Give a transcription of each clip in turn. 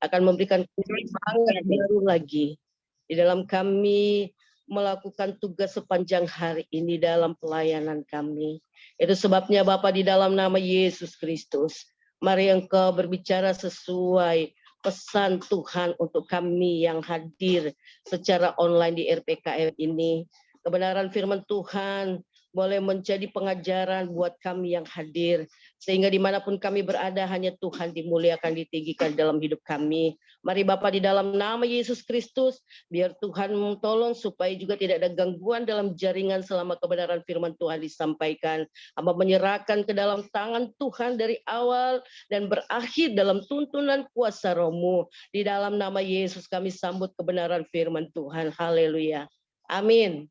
akan memberikan semangat baru lagi di dalam kami melakukan tugas sepanjang hari ini dalam pelayanan kami. Itu sebabnya Bapa, di dalam nama Yesus Kristus, mari Engkau berbicara sesuai pesan Tuhan untuk kami yang hadir secara online di RPKM ini. Kebenaran firman Tuhan boleh menjadi pengajaran buat kami yang hadir, sehingga dimanapun kami berada hanya Tuhan dimuliakan, ditinggikan dalam hidup kami. Mari Bapa, di dalam nama Yesus Kristus, biar Tuhan tolong supaya juga tidak ada gangguan dalam jaringan selama kebenaran firman Tuhan disampaikan. Hamba menyerahkan ke dalam tangan Tuhan dari awal dan berakhir dalam tuntunan kuasa Roh-Mu. Di dalam nama Yesus kami sambut kebenaran firman Tuhan. Haleluya. Amin.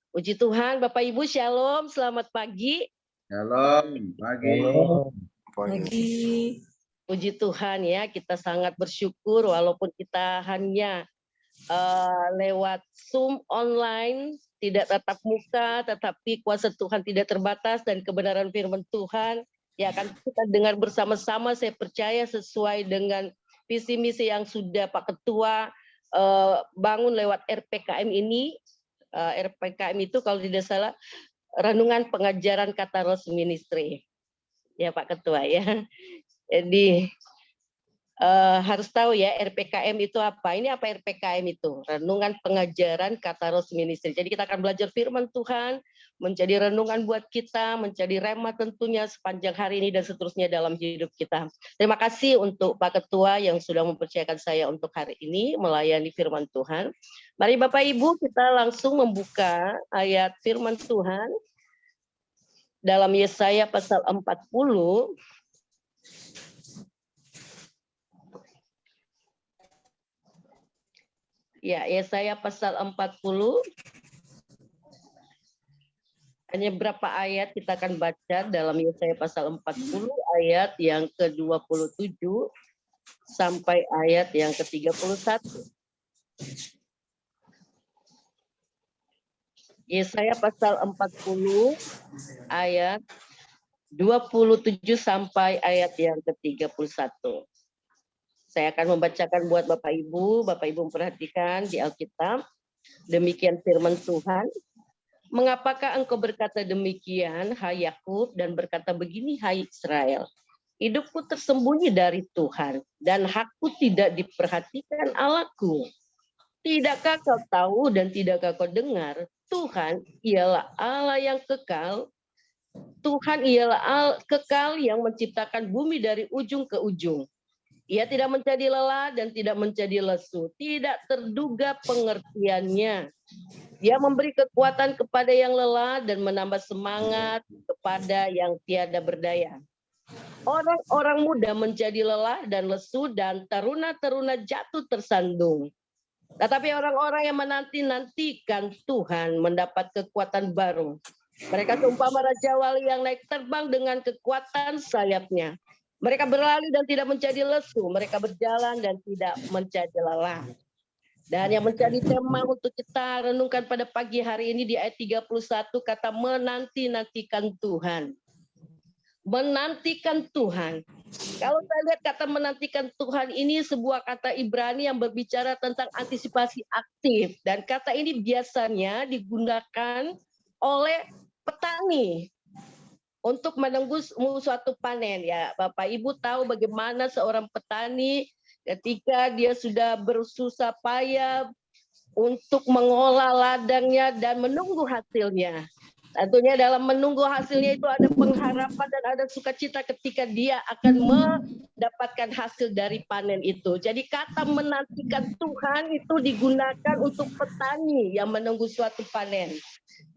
Puji Tuhan, Bapak Ibu, Shalom, selamat pagi. Shalom, pagi. Pagi. Puji Tuhan ya, kita sangat bersyukur walaupun kita hanya lewat Zoom online, tidak tatap muka, tetapi kuasa Tuhan tidak terbatas dan kebenaran firman Tuhan ya akan kita dengar bersama-sama. Saya percaya sesuai dengan visi misi yang sudah Pak Ketua bangun lewat RPKM ini. RPKM itu kalau tidak salah renungan pengajaran Kataros Ministry ya Pak Ketua ya. Jadi harus tahu ya RPKM itu apa. Ini apa RPKM itu? Renungan pengajaran Kataros Ministry. Jadi kita akan belajar firman Tuhan, menjadi renungan buat kita, menjadi rema tentunya sepanjang hari ini dan seterusnya dalam hidup kita. Terima kasih untuk Pak Ketua yang sudah mempercayakan saya untuk hari ini melayani firman Tuhan. Mari Bapak Ibu kita langsung membuka ayat firman Tuhan dalam Yesaya pasal 40. Ya, Yesaya pasal 40. Hanya berapa ayat kita akan baca dalam Yesaya pasal 40, ayat yang ke-27 sampai ayat yang ke-31. Yesaya pasal 40 ayat 27 sampai ayat yang ke-31. Saya akan membacakan buat Bapak Ibu memperhatikan di Alkitab. Demikian firman Tuhan. Mengapakah engkau berkata demikian, hai Yakub, dan berkata begini, hai Israel? Hidupku tersembunyi dari Tuhan, dan hakku tidak diperhatikan Allahku. Tidakkah kau tahu dan tidakkah kau dengar? Tuhan ialah Allah yang kekal. Tuhan ialah Allah kekal yang menciptakan bumi dari ujung ke ujung. Ia tidak menjadi lelah dan tidak menjadi lesu, tidak terduga pengertiannya. Dia memberi kekuatan kepada yang lelah dan menambah semangat kepada yang tiada berdaya. Orang-orang muda menjadi lelah dan lesu dan taruna-taruna jatuh tersandung. Tetapi orang-orang yang menanti-nantikan Tuhan mendapat kekuatan baru. Mereka seumpama raja wali yang naik terbang dengan kekuatan sayapnya. Mereka berlari dan tidak menjadi lesu, mereka berjalan dan tidak menjadi lelah. Dan yang menjadi tema untuk kita renungkan pada pagi hari ini di ayat 31 kata menanti-nantikan Tuhan. Menantikan Tuhan. Kalau saya lihat kata menantikan Tuhan ini sebuah kata Ibrani yang berbicara tentang antisipasi aktif. Dan kata ini biasanya digunakan oleh petani untuk menunggu suatu panen ya. Bapak Ibu tahu bagaimana seorang petani ketika dia sudah bersusah payah untuk mengolah ladangnya dan menunggu hasilnya. Tentunya dalam menunggu hasilnya itu ada pengharapan dan ada sukacita ketika dia akan mendapatkan hasil dari panen itu. Jadi kata menantikan Tuhan itu digunakan untuk petani yang menunggu suatu panen.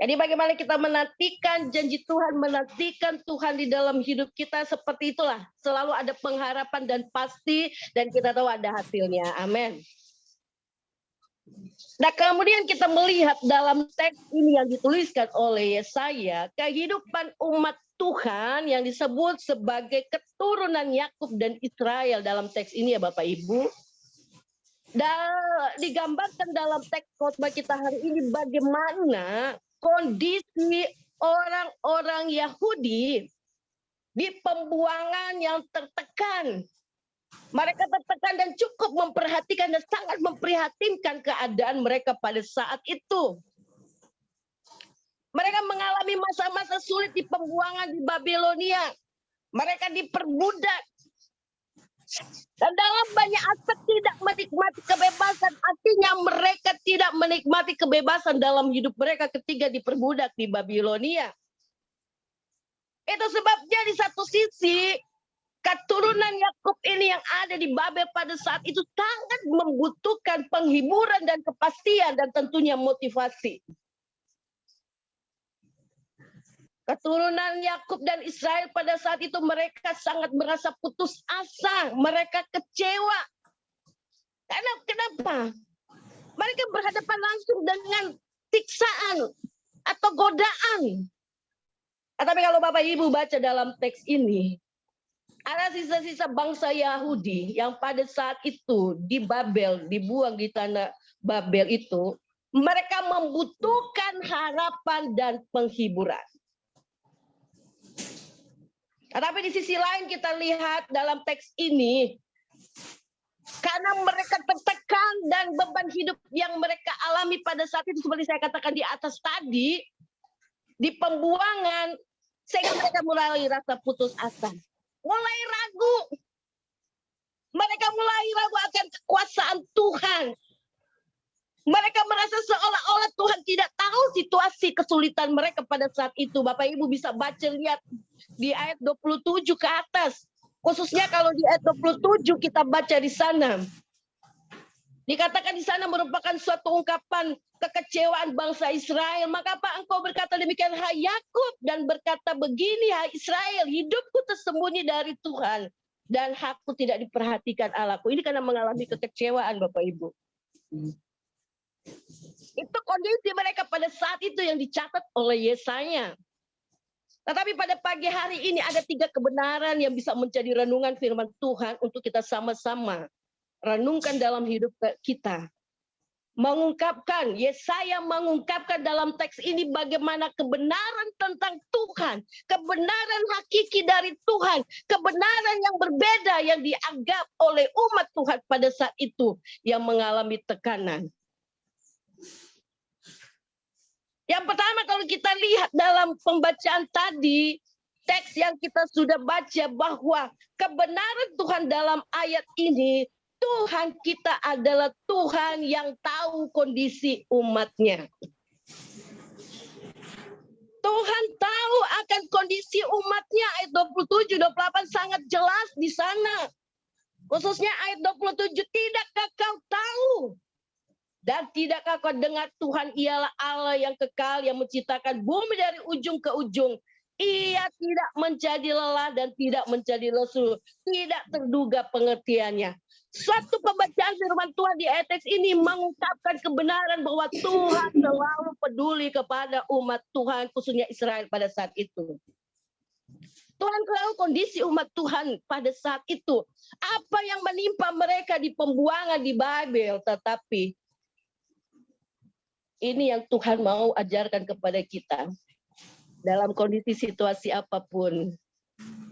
Jadi bagaimana kita menantikan janji Tuhan, menantikan Tuhan di dalam hidup kita, seperti itulah. Selalu ada pengharapan dan pasti, dan kita tahu ada hasilnya. Amin. Nah kemudian kita melihat dalam teks ini yang dituliskan oleh Yesaya, kehidupan umat Tuhan yang disebut sebagai keturunan Yakub dan Israel dalam teks ini ya Bapak Ibu. Dan digambarkan dalam teks khotbah kita hari ini bagaimana kondisi orang-orang Yahudi di pembuangan yang tertekan. Mereka tertekan dan cukup memperhatikan dan sangat memprihatinkan keadaan mereka pada saat itu. Mereka mengalami masa-masa sulit di pembuangan di Babilonia. Mereka diperbudak. Dan dalam banyak aspek tidak menikmati kebebasan. Artinya mereka tidak menikmati kebebasan dalam hidup mereka ketika diperbudak di Babilonia. Itu sebabnya di satu sisi, keturunan Yakub ini yang ada di Babel pada saat itu sangat membutuhkan penghiburan dan kepastian dan tentunya motivasi. Keturunan Yakub dan Israel pada saat itu mereka sangat merasa putus asa, mereka kecewa. Karena kenapa? Mereka berhadapan langsung dengan siksaan atau godaan. Tapi kalau Bapak Ibu baca dalam teks ini, ada sisa-sisa bangsa Yahudi yang pada saat itu di Babel, dibuang di tanah Babel itu, mereka membutuhkan harapan dan penghiburan. Tetapi di sisi lain kita lihat dalam teks ini, karena mereka tertekan dan beban hidup yang mereka alami pada saat itu, seperti saya katakan di atas tadi, di pembuangan, sehingga mereka mulai rasa putus asa. Mulai ragu. Mereka mulai ragu akan kekuasaan Tuhan. Mereka merasa seolah-olah Tuhan tidak tahu situasi kesulitan mereka pada saat itu. Bapak Ibu bisa baca, lihat di ayat 27 ke atas. Khususnya kalau di ayat 27 kita baca di sana. Dikatakan di sana merupakan suatu ungkapan kekecewaan bangsa Israel. Maka apa engkau berkata demikian, hai Yakub, dan berkata begini, hai Israel, hidupku tersembunyi dari Tuhan dan hakku tidak diperhatikan Allahku. Ini karena mengalami kekecewaan, Bapak Ibu. Itu kondisi mereka pada saat itu yang dicatat oleh Yesaya. Tetapi pada pagi hari ini ada 3 kebenaran yang bisa menjadi renungan firman Tuhan untuk kita sama-sama renungkan dalam hidup kita. Mengungkapkan, Yesaya mengungkapkan dalam teks ini bagaimana kebenaran tentang Tuhan, kebenaran hakiki dari Tuhan, kebenaran yang berbeda yang dianggap oleh umat Tuhan pada saat itu yang mengalami tekanan. Yang pertama, kalau kita lihat dalam pembacaan tadi, teks yang kita sudah baca bahwa kebenaran Tuhan dalam ayat ini, Tuhan kita adalah Tuhan yang tahu kondisi umatnya. Tuhan tahu akan kondisi umatnya. Ayat 27, 28 sangat jelas di sana. Khususnya ayat 27, tidakkah kau tahu? Dan tidakkah kau dengar Tuhan ialah Allah yang kekal, yang menciptakan bumi dari ujung ke ujung. Ia tidak menjadi lelah dan tidak menjadi lesu. Tidak terduga pengertiannya. Suatu pembacaan firman Tuhan di ayat teks ini mengungkapkan kebenaran bahwa Tuhan selalu peduli kepada umat Tuhan, khususnya Israel pada saat itu. Tuhan tahu kondisi umat Tuhan pada saat itu. Apa yang menimpa mereka di pembuangan di Babel, tetapi ini yang Tuhan mau ajarkan kepada kita. Dalam kondisi situasi apapun,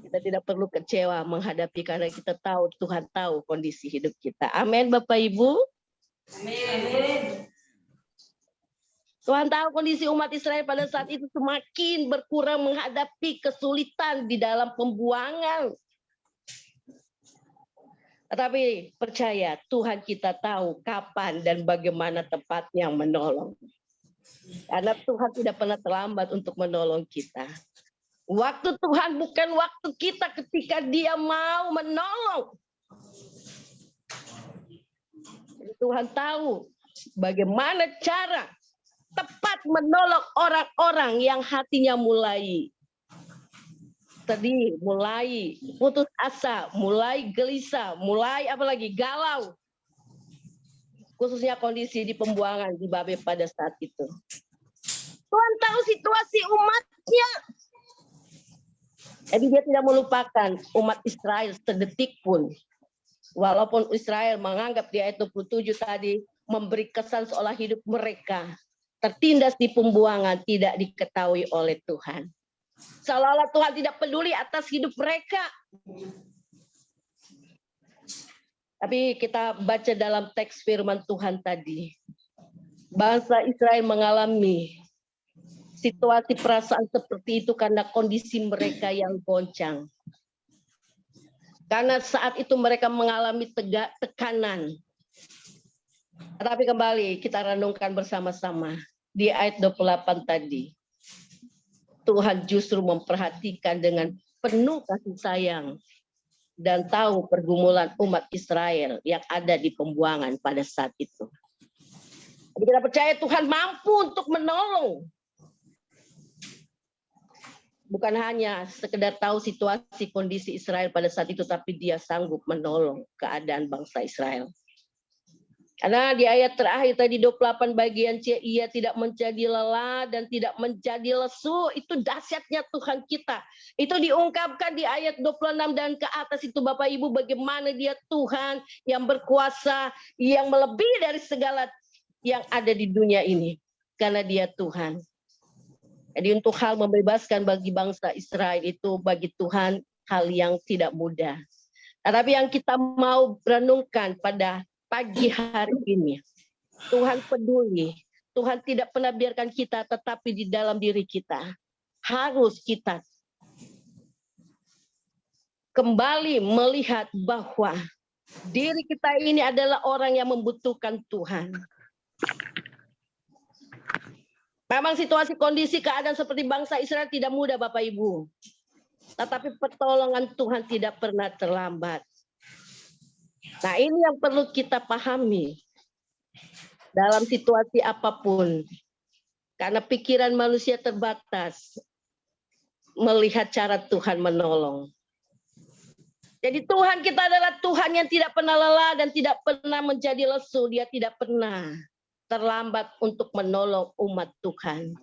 kita tidak perlu kecewa menghadapi karena kita tahu Tuhan tahu kondisi hidup kita. Amin, Bapak Ibu. Amin. Tuhan tahu kondisi umat Israel pada saat itu semakin berkurang menghadapi kesulitan di dalam pembuangan. Tetapi percaya Tuhan kita tahu kapan dan bagaimana tepatnya menolong. Karena Tuhan tidak pernah terlambat untuk menolong kita. Waktu Tuhan bukan waktu kita ketika Dia mau menolong. Tuhan tahu bagaimana cara tepat menolong orang-orang yang hatinya mulai sedih, mulai putus asa, mulai gelisah, mulai apalagi galau. Khususnya kondisi di pembuangan di Babel pada saat itu. Tuhan tahu situasi umatnya. Jadi Dia tidak melupakan umat Israel sedetik pun. Walaupun Israel menganggap di ayat 27 tadi memberi kesan seolah hidup mereka tertindas di pembuangan tidak diketahui oleh Tuhan. Seolah-olah Tuhan tidak peduli atas hidup mereka. Tapi kita baca dalam teks firman Tuhan tadi. Bangsa Israel mengalami situasi perasaan seperti itu karena kondisi mereka yang goncang. Karena saat itu mereka mengalami tekanan. Tapi kembali kita renungkan bersama-sama di ayat 28 tadi. Tuhan justru memperhatikan dengan penuh kasih sayang dan tahu pergumulan umat Israel yang ada di pembuangan pada saat itu. Jadi kita percaya Tuhan mampu untuk menolong. Bukan hanya sekedar tahu situasi kondisi Israel pada saat itu, tapi dia sanggup menolong keadaan bangsa Israel. Karena di ayat terakhir tadi 28 bagian C, ia tidak menjadi lelah dan tidak menjadi lesu. Itu dahsyatnya Tuhan kita. Itu diungkapkan di ayat 26 dan ke atas itu Bapak Ibu, bagaimana dia Tuhan yang berkuasa, yang melebihi dari segala yang ada di dunia ini. Karena dia Tuhan. Jadi untuk hal membebaskan bagi bangsa Israel itu bagi Tuhan hal yang tidak mudah. Tetapi yang kita mau renungkan pada pagi hari ini, Tuhan peduli. Tuhan tidak pernah biarkan kita, tetapi di dalam diri kita harus kita kembali melihat bahwa diri kita ini adalah orang yang membutuhkan Tuhan. Memang situasi kondisi keadaan seperti bangsa Israel tidak mudah Bapak Ibu. Tetapi pertolongan Tuhan tidak pernah terlambat. Nah, ini yang perlu kita pahami dalam situasi apapun. Karena pikiran manusia terbatas melihat cara Tuhan menolong. Jadi Tuhan kita adalah Tuhan yang tidak pernah lelah dan tidak pernah menjadi lesu. Dia tidak pernah terlambat untuk menolong umat Tuhan.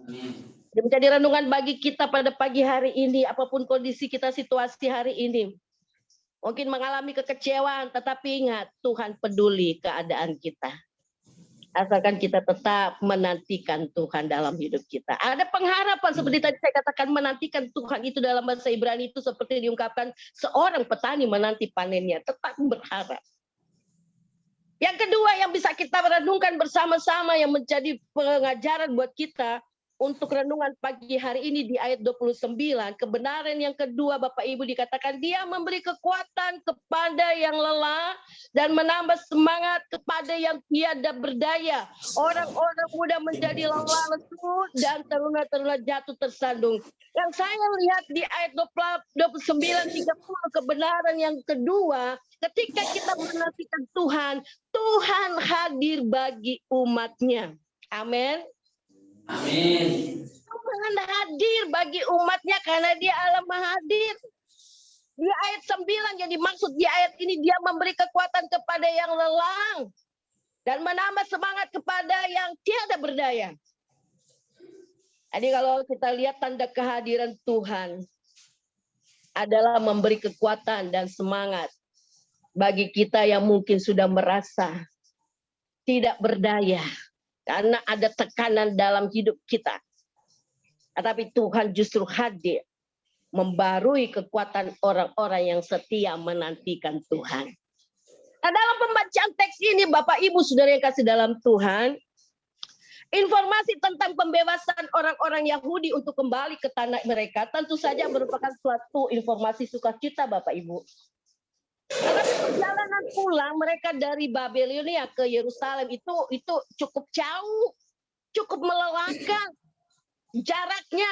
Jadi menjadi renungan bagi kita pada pagi hari ini, apapun kondisi kita, situasi hari ini. Mungkin mengalami kekecewaan, tetapi ingat, Tuhan peduli keadaan kita. Asalkan kita tetap menantikan Tuhan dalam hidup kita. Ada pengharapan, seperti tadi saya katakan, menantikan Tuhan itu dalam bahasa Ibrani itu seperti diungkapkan, seorang petani menanti panennya, tetap berharap. Yang kedua yang bisa kita renungkan bersama-sama, yang menjadi pengajaran buat kita, untuk renungan pagi hari ini di ayat 29, kebenaran yang kedua Bapak Ibu dikatakan dia memberi kekuatan kepada yang lelah dan menambah semangat kepada yang tiada berdaya. Orang-orang muda menjadi lelah lesu dan teruna-teruna jatuh tersandung. Yang saya lihat di ayat 29, 30 kebenaran yang kedua, ketika kita menantikan Tuhan, Tuhan hadir bagi umatnya. Amin. Amin. Tuhan hadir bagi umatnya karena dia Allah Maha hadir. Di ayat 9 yang dimaksud di ayat ini, dia memberi kekuatan kepada yang lelah dan menambah semangat kepada yang tiada berdaya. Jadi kalau kita lihat tanda kehadiran Tuhan adalah memberi kekuatan dan semangat bagi kita yang mungkin sudah merasa tidak berdaya. Karena ada tekanan dalam hidup kita. Tetapi Tuhan justru hadir. Membarui kekuatan orang-orang yang setia menantikan Tuhan. Nah, dalam pembacaan teks ini Bapak Ibu Saudara yang kasih dalam Tuhan. Informasi tentang pembebasan orang-orang Yahudi untuk kembali ke tanah mereka. Tentu saja merupakan suatu informasi sukacita Bapak Ibu. Tetapi perjalanan pulang mereka dari Babilonia ke Yerusalem itu cukup jauh, cukup melelahkan jaraknya.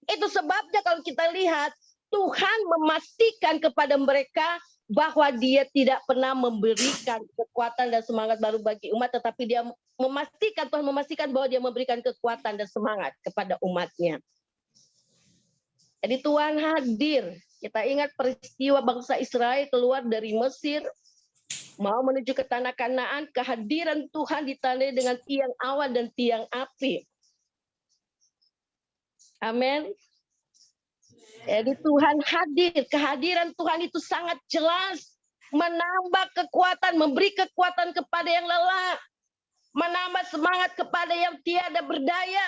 Itu sebabnya kalau kita lihat Tuhan memastikan kepada mereka bahwa dia tidak pernah memberikan kekuatan dan semangat baru bagi umat, tetapi dia Tuhan memastikan bahwa dia memberikan kekuatan dan semangat kepada umatnya. Jadi Tuhan hadir. Kita ingat peristiwa bangsa Israel keluar dari Mesir, mau menuju ke tanah Kanaan, kehadiran Tuhan ditandai dengan tiang awan dan tiang api. Amin. Jadi Tuhan hadir, kehadiran Tuhan itu sangat jelas, menambah kekuatan, memberi kekuatan kepada yang lelah, menambah semangat kepada yang tiada berdaya.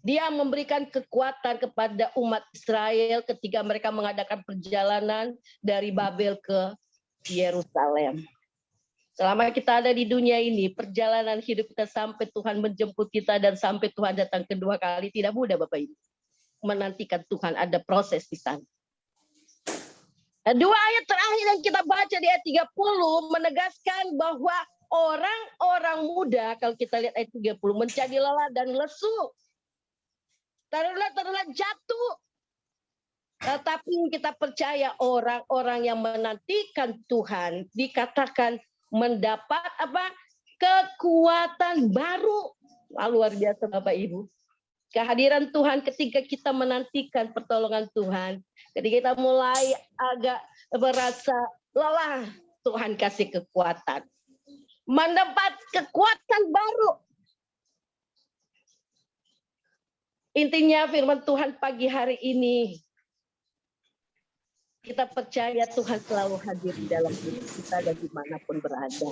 Dia memberikan kekuatan kepada umat Israel ketika mereka mengadakan perjalanan dari Babel ke Yerusalem. Selama kita ada di dunia ini, perjalanan hidup kita sampai Tuhan menjemput kita dan sampai Tuhan datang kedua kali tidak mudah, Bapak Ibu. Menantikan Tuhan, ada proses di sana. Nah, 2 ayat terakhir yang kita baca di ayat 30 menegaskan bahwa orang-orang muda, kalau kita lihat ayat 30, menjadi lelah dan lesu. Terlalu jatuh. Tetapi kita percaya orang-orang yang menantikan Tuhan dikatakan mendapat apa? Kekuatan baru. Wah, luar biasa Bapak Ibu. Kehadiran Tuhan ketika kita menantikan pertolongan Tuhan, ketika kita mulai agak merasa lelah, Tuhan kasih kekuatan. Mendapat kekuatan baru. Intinya firman Tuhan pagi hari ini, kita percaya Tuhan selalu hadir di dalam hidup kita dan dimanapun berada.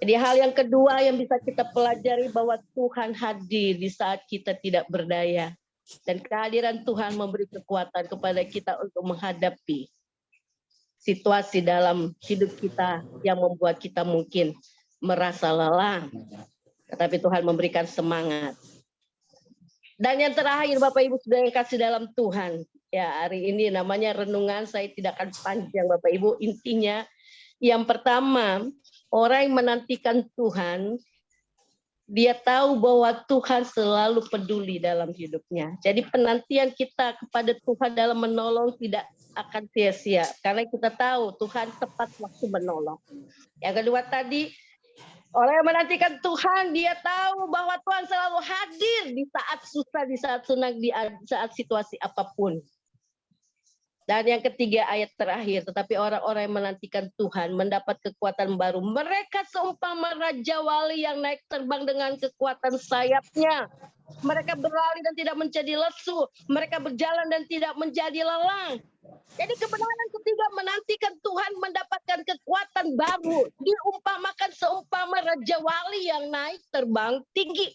Jadi hal yang kedua yang bisa kita pelajari bahwa Tuhan hadir di saat kita tidak berdaya. Dan kehadiran Tuhan memberi kekuatan kepada kita untuk menghadapi situasi dalam hidup kita yang membuat kita mungkin merasa lelah. Tetapi Tuhan memberikan semangat. Dan yang terakhir Bapak Ibu sudah yang kasih dalam Tuhan. Ya, hari ini namanya renungan, saya tidak akan panjang Bapak Ibu. Intinya yang pertama, orang yang menantikan Tuhan, dia tahu bahwa Tuhan selalu peduli dalam hidupnya. Jadi penantian kita kepada Tuhan dalam menolong tidak akan sia-sia. Karena kita tahu Tuhan tepat waktu menolong. Yang kedua tadi, orang yang menantikan Tuhan, dia tahu bahwa Tuhan selalu hadir di saat susah, di saat senang, di saat situasi apapun. Dan yang ketiga ayat terakhir, tetapi orang-orang yang menantikan Tuhan mendapat kekuatan baru. Mereka seumpama Raja Wali yang naik terbang dengan kekuatan sayapnya. Mereka berlari dan tidak menjadi lesu. Mereka berjalan dan tidak menjadi lelah. Jadi kebenaran ketiga menantikan Tuhan mendapatkan kekuatan baru. Diumpamakan seumpama Raja Wali yang naik terbang tinggi.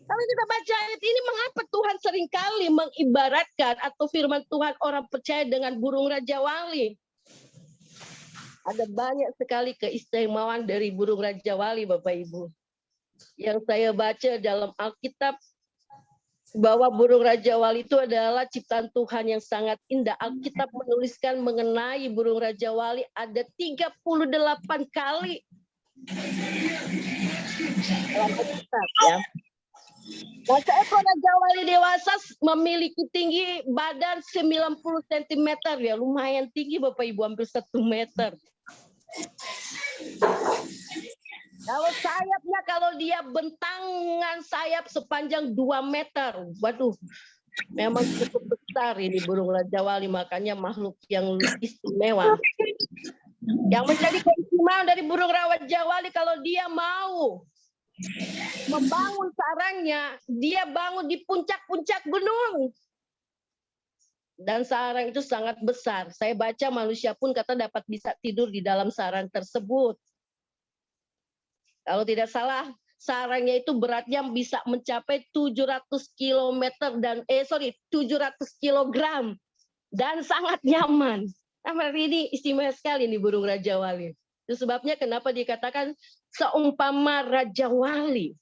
Kalau kita baca ayat ini, mengapa Tuhan seringkali mengibaratkan atau firman Tuhan orang percaya dengan burung Raja Wali? Ada banyak sekali keistimewaan dari burung Raja Wali, Bapak Ibu. Yang saya baca dalam Alkitab, bahwa burung Raja Wali itu adalah ciptaan Tuhan yang sangat indah. Alkitab menuliskan mengenai burung Raja Wali ada 38 kali. Dalam Alkitab, ya. Nah, seekor Raja Wali dewasa memiliki tinggi badan 90 cm, ya lumayan tinggi Bapak Ibu, hampir 1 meter. Kalau sayapnya, kalau dia bentangan sayap sepanjang 2 meter, waduh, memang cukup besar ini burung Raja Wali, makanya makhluk yang istimewa. Yang menjadi keistimewaan dari burung Raja Wali, kalau dia mau membangun sarangnya, dia bangun di puncak-puncak gunung. Dan sarang itu sangat besar. Saya baca manusia pun kata dapat bisa tidur di dalam sarang tersebut. Kalau tidak salah, sarangnya itu beratnya bisa mencapai 700 kilogram dan sangat nyaman. Nah, ini istimewa sekali nih burung Raja Wali. Itu sebabnya kenapa dikatakan seumpama Raja Wali.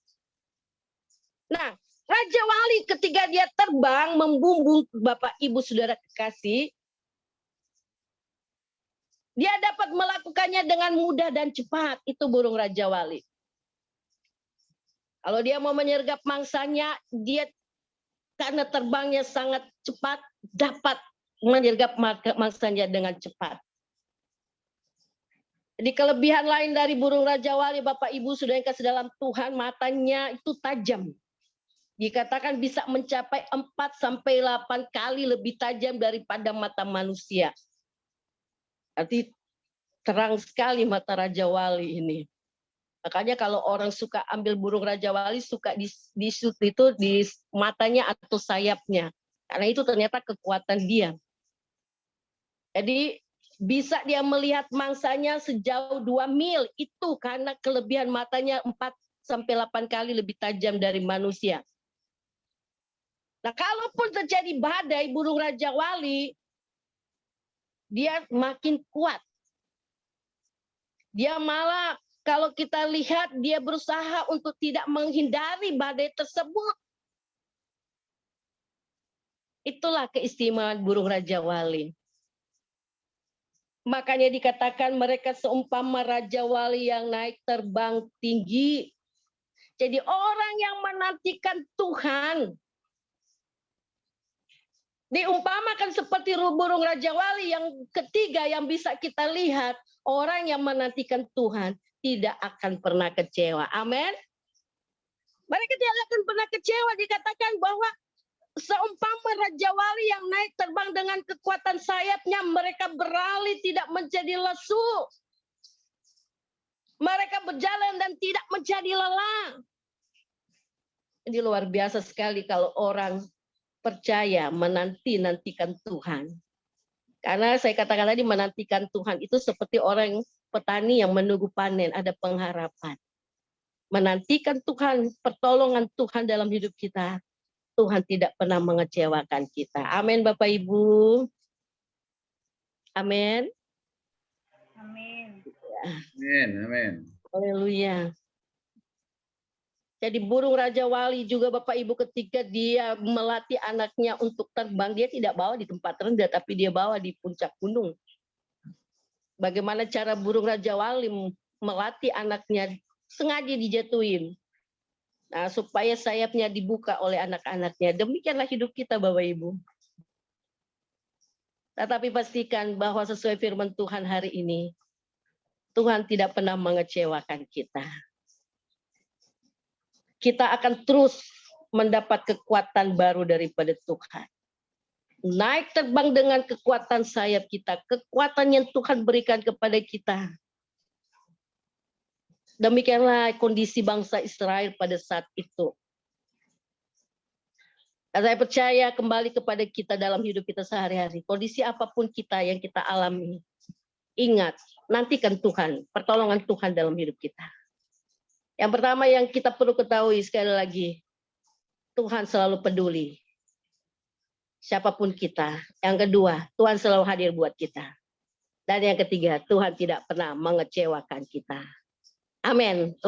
Nah, Raja Wali ketika dia terbang membumbung, Bapak Ibu Saudara kekasih, dia dapat melakukannya dengan mudah dan cepat. Itu burung Raja Wali. Kalau dia mau menyergap mangsanya, dia karena terbangnya sangat cepat dapat menyergap mangsanya dengan cepat. Jadi kelebihan lain dari burung Raja Wali, Bapak Ibu sudah yang kasih dalam Tuhan, matanya itu tajam. Dikatakan bisa mencapai 4-8 kali lebih tajam daripada mata manusia. Arti terang sekali mata Raja Wali ini. Makanya kalau orang suka ambil burung Raja Wali, suka disut itu di matanya atau sayapnya. Karena itu ternyata kekuatan dia. Jadi bisa dia melihat mangsanya sejauh 2 mil. Itu karena kelebihan matanya 4-8 kali lebih tajam dari manusia. Nah, kalaupun terjadi badai burung Raja Wali, dia makin kuat. Dia malah kalau kita lihat dia berusaha untuk tidak menghindari badai tersebut. Itulah keistimewaan burung Raja Wali. Makanya dikatakan mereka seumpama Raja Wali yang naik terbang tinggi. Jadi orang yang menantikan Tuhan diumpamakan seperti burung Raja Wali yang ketiga yang bisa kita lihat. Orang yang menantikan Tuhan tidak akan pernah kecewa. Amin. Mereka tidak akan pernah kecewa. Dikatakan bahwa seumpama Raja Wali yang naik terbang dengan kekuatan sayapnya, mereka berlari tidak menjadi lesu. Mereka berjalan dan tidak menjadi lelah. Ini luar biasa sekali kalau orang percaya menantikan Tuhan. Karena saya katakan tadi menantikan Tuhan itu seperti orang petani yang menunggu panen, ada pengharapan. Menantikan Tuhan, pertolongan Tuhan dalam hidup kita. Tuhan tidak pernah mengecewakan kita. Amin Bapak Ibu. Amin. Amin. Amin. Amin. Haleluya. Jadi burung Raja Wali juga Bapak Ibu ketika dia melatih anaknya untuk terbang, dia tidak bawa di tempat rendah, tapi dia bawa di puncak gunung. Bagaimana cara burung Raja Wali melatih anaknya, sengaja dijatuhin. Nah, supaya sayapnya dibuka oleh anak-anaknya. Demikianlah hidup kita Bapak Ibu. Tetapi pastikan bahwa sesuai firman Tuhan hari ini, Tuhan tidak pernah mengecewakan kita. Kita akan terus mendapat kekuatan baru daripada Tuhan. Naik terbang dengan kekuatan sayap kita, kekuatan yang Tuhan berikan kepada kita. Demikianlah kondisi bangsa Israel pada saat itu. Dan saya percaya kembali kepada kita dalam hidup kita sehari-hari. Kondisi apapun kita yang kita alami, ingat, nantikan Tuhan, pertolongan Tuhan dalam hidup kita. Yang pertama yang kita perlu ketahui sekali lagi, Tuhan selalu peduli. Siapapun kita. Yang kedua, Tuhan selalu hadir buat kita. Dan yang ketiga, Tuhan tidak pernah mengecewakan kita. Amin. Tuhan